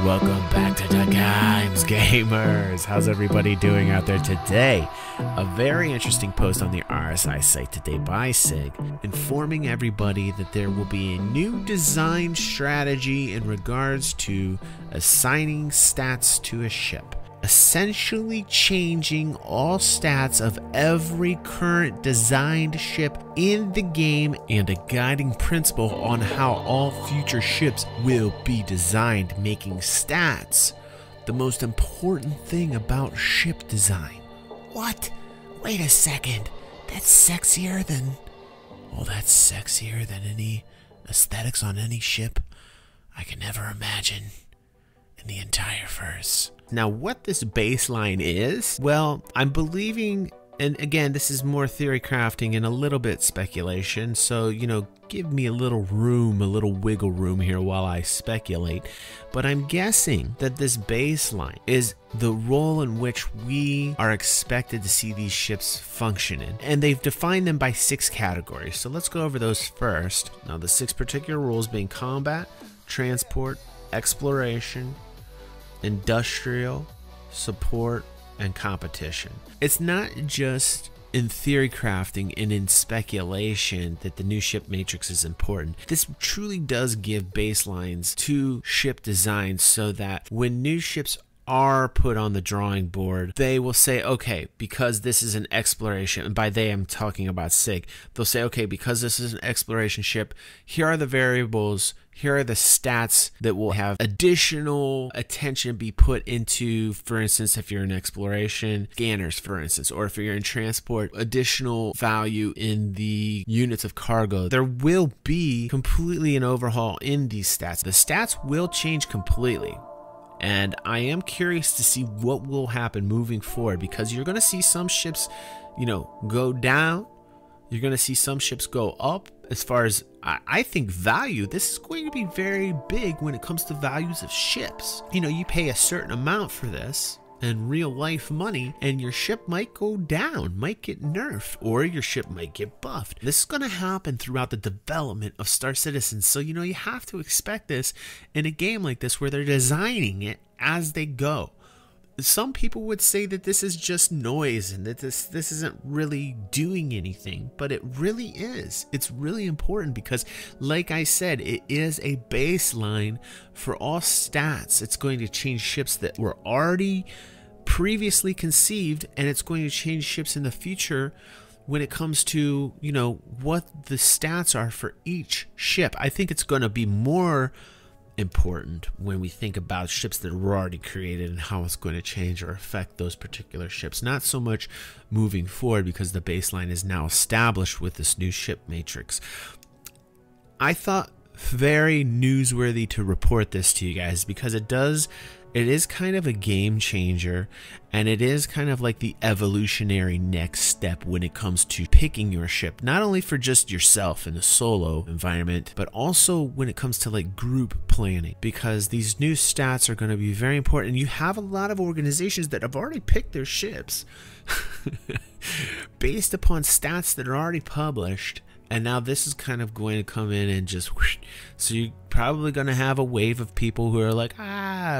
welcome back to DaGaimez gamers. How's everybody doing out there today? A very interesting post on the RSI site today by SIG informing everybody that there will be a new design strategy in regards to assigning stats to a ship, essentially changing all stats of every current designed ship in the game and a guiding principle on how all future ships will be designed, making stats the most important thing about ship design. What? Wait a second. That's sexier than... Oh, that's sexier than any aesthetics on any ship I can ever imagine in the entire verse. Now, what this baseline is, well, I'm believing, and again, this is more theory crafting and a little bit speculation, so, give me a little room, a little wiggle room here while I speculate, but I'm guessing that this baseline is the role in which we are expected to see these ships function in, and they've defined them by 6 categories, so let's go over those first. Now, the 6 particular rules being combat, transport, exploration, industrial, support, and competition. It's not just in theory crafting and in speculation that the new ship matrix is important. This truly does give baselines to ship designs so that when new ships are put on the drawing board, they will say, okay, because this is an exploration, and by they I'm talking about SIG, they'll say, okay, because this is an exploration ship, here are the variables, here are the stats that will have additional attention be put into, for instance, if you're in exploration, scanners, for instance, or if you're in transport, additional value in the units of cargo. There will be completely an overhaul in these stats. The stats will change completely. And I am curious to see what will happen moving forward, because you're going to see some ships, go down. You're going to see some ships go up. As far as I think value, this is going to be very big when it comes to values of ships. You pay a certain amount for this in real life money, and your ship might go down, might get nerfed, or your ship might get buffed. This is going to happen throughout the development of Star Citizen, so you have to expect this in a game like this where they're designing it as they go. Some people would say that this is just noise and that this isn't really doing anything, but it really is. It's really important because, like I said, it is a baseline for all stats. It's going to change ships that were already previously conceived, and it's going to change ships in the future when it comes to, what the stats are for each ship. I think it's going to be more important when we think about ships that were already created and how it's going to change or affect those particular ships. Not so much moving forward, because the baseline is now established with this new ship matrix. I thought very newsworthy to report this to you guys, because it is kind of a game changer, and it is kind of like the evolutionary next step when it comes to picking your ship, not only for just yourself in a solo environment, but also when it comes to like group planning, because these new stats are going to be very important. You have a lot of organizations that have already picked their ships based upon stats that are already published. And now this is kind of going to come in and just whoosh. So you're probably going to have a wave of people who are like,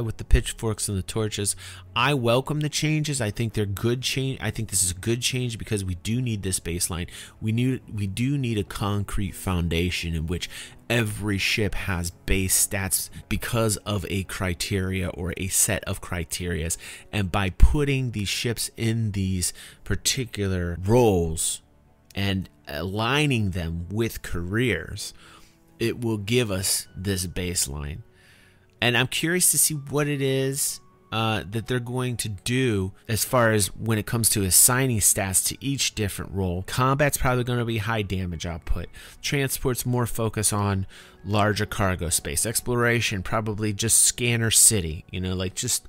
with the pitchforks and the torches. I welcome the changes. I think they're good change. I think this is a good change because we do need this baseline. We do need a concrete foundation in which every ship has base stats because of a criteria or a set of criterias. And by putting these ships in these particular roles and aligning them with careers, it will give us this baseline. And I'm curious to see what it is that they're going to do as far as when it comes to assigning stats to each different role. Combat's probably going to be high damage output. Transport's more focus on larger cargo space. Exploration, probably just scanner city, like just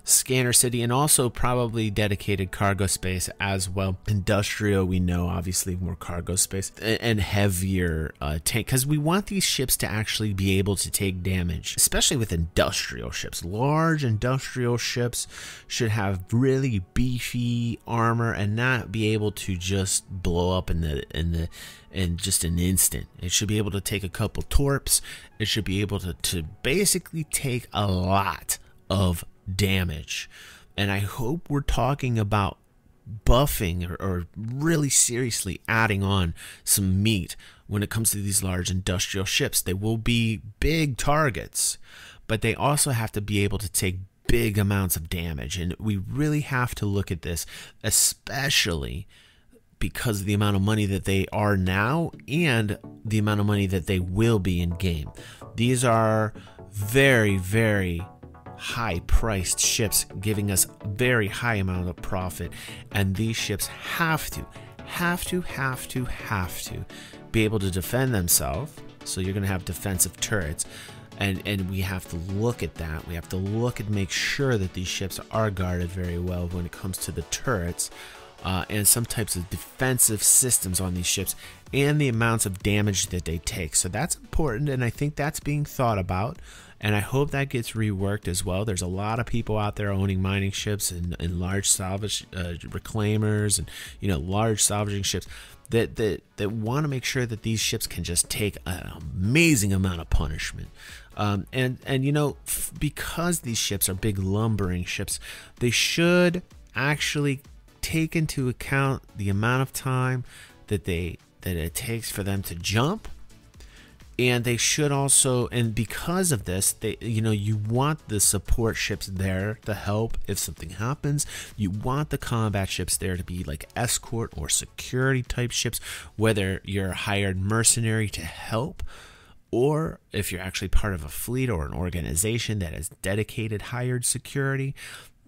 scanner city, and also probably dedicated cargo space as well. Industrial, we know, obviously more cargo space and heavier tank, because we want these ships to actually be able to take damage, especially with industrial ships. Large industrial ships should have really beefy armor and not be able to just blow up in just an instant. It should be able to take a couple torps. It should be able to basically take a lot of damage. And I hope we're talking about buffing or really seriously adding on some meat when it comes to these large industrial ships. They will be big targets, but they also have to be able to take big amounts of damage. And we really have to look at this, especially because of the amount of money that they are now and the amount of money that they will be in game. These are very, very high priced ships, giving us very high amount of profit, and these ships have to be able to defend themselves. So you're going to have defensive turrets, and we have to look at that. We have to look and make sure that these ships are guarded very well when it comes to the turrets, and some types of defensive systems on these ships, and the amounts of damage that they take. So that's important, and I think that's being thought about, and I hope that gets reworked as well. There's a lot of people out there owning mining ships and large salvage reclaimers and large salvaging ships that want to make sure that these ships can just take an amazing amount of punishment. Because these ships are big lumbering ships, they should actually take into account the amount of time that it takes for them to jump. And they should also, and because of this, you want the support ships there to help if something happens. You want the combat ships there to be like escort or security type ships, whether you're a hired mercenary to help, or if you're actually part of a fleet or an organization that has dedicated hired security.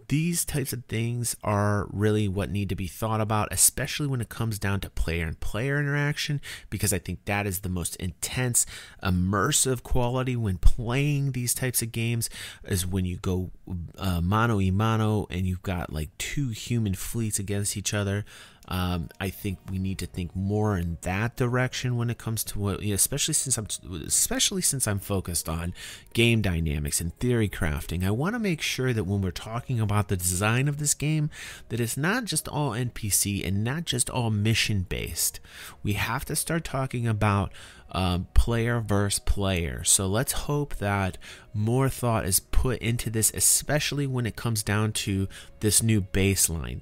These types of things are really what need to be thought about, especially when it comes down to player and player interaction, because I think that is the most intense, immersive quality when playing these types of games, is when you go mano a mano and you've got like two human fleets against each other. I think we need to think more in that direction when it comes to what, especially since I'm focused on game dynamics and theory crafting. I want to make sure that when we're talking about the design of this game, that it's not just all NPC and not just all mission based. We have to start talking about player versus player. So let's hope that more thought is put into this, especially when it comes down to this new baseline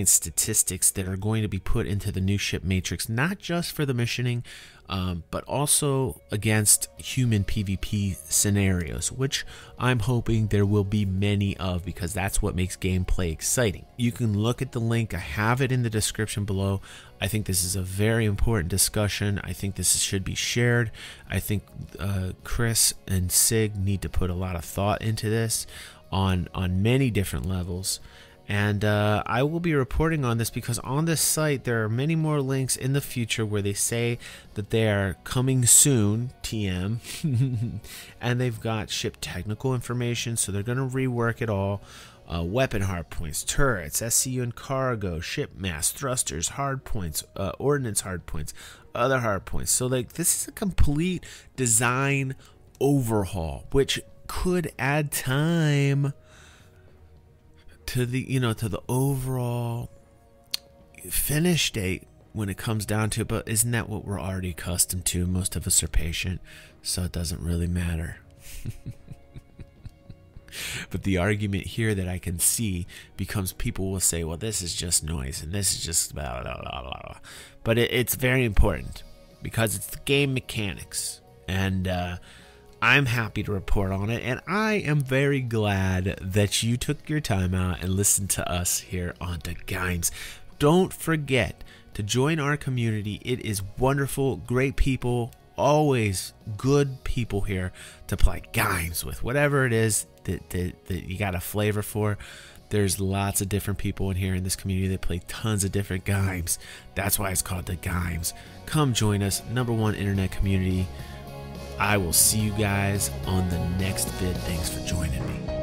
statistics that are going to be put into the new ship matrix, not just for the missioning, but also against human PvP scenarios, which I'm hoping there will be many of, because that's what makes gameplay exciting. You can look at the link. I have it in the description below. I think this is a very important discussion. I think this should be shared. I think Chris and Sig need to put a lot of thought into this on many different levels. And I will be reporting on this, because on this site there are many more links in the future where they say that they are coming soon, TM, and they've got ship technical information, so they're going to rework it all. Weapon hardpoints, turrets, SCU and cargo, ship mass, thrusters, hardpoints, ordnance hardpoints, other hardpoints. So like, this is a complete design overhaul, which could add time to the to the overall finish date when it comes down to it. But isn't that what we're already accustomed to? Most of us are patient, so it doesn't really matter. But the argument here that I can see becomes, people will say, well, this is just noise and this is just blah, blah, blah, blah. But it's very important, because it's the game mechanics, and I'm happy to report on it, and I am very glad that you took your time out and listened to us here on DaGaimez. Don't forget to join our community. It is wonderful, great people, always good people here to play games with. Whatever it is that you got a flavor for, there's lots of different people in here in this community that play tons of different games. That's why it's called DaGaimez. Come join us, #1 internet community. I will see you guys on the next vid. Thanks for joining me.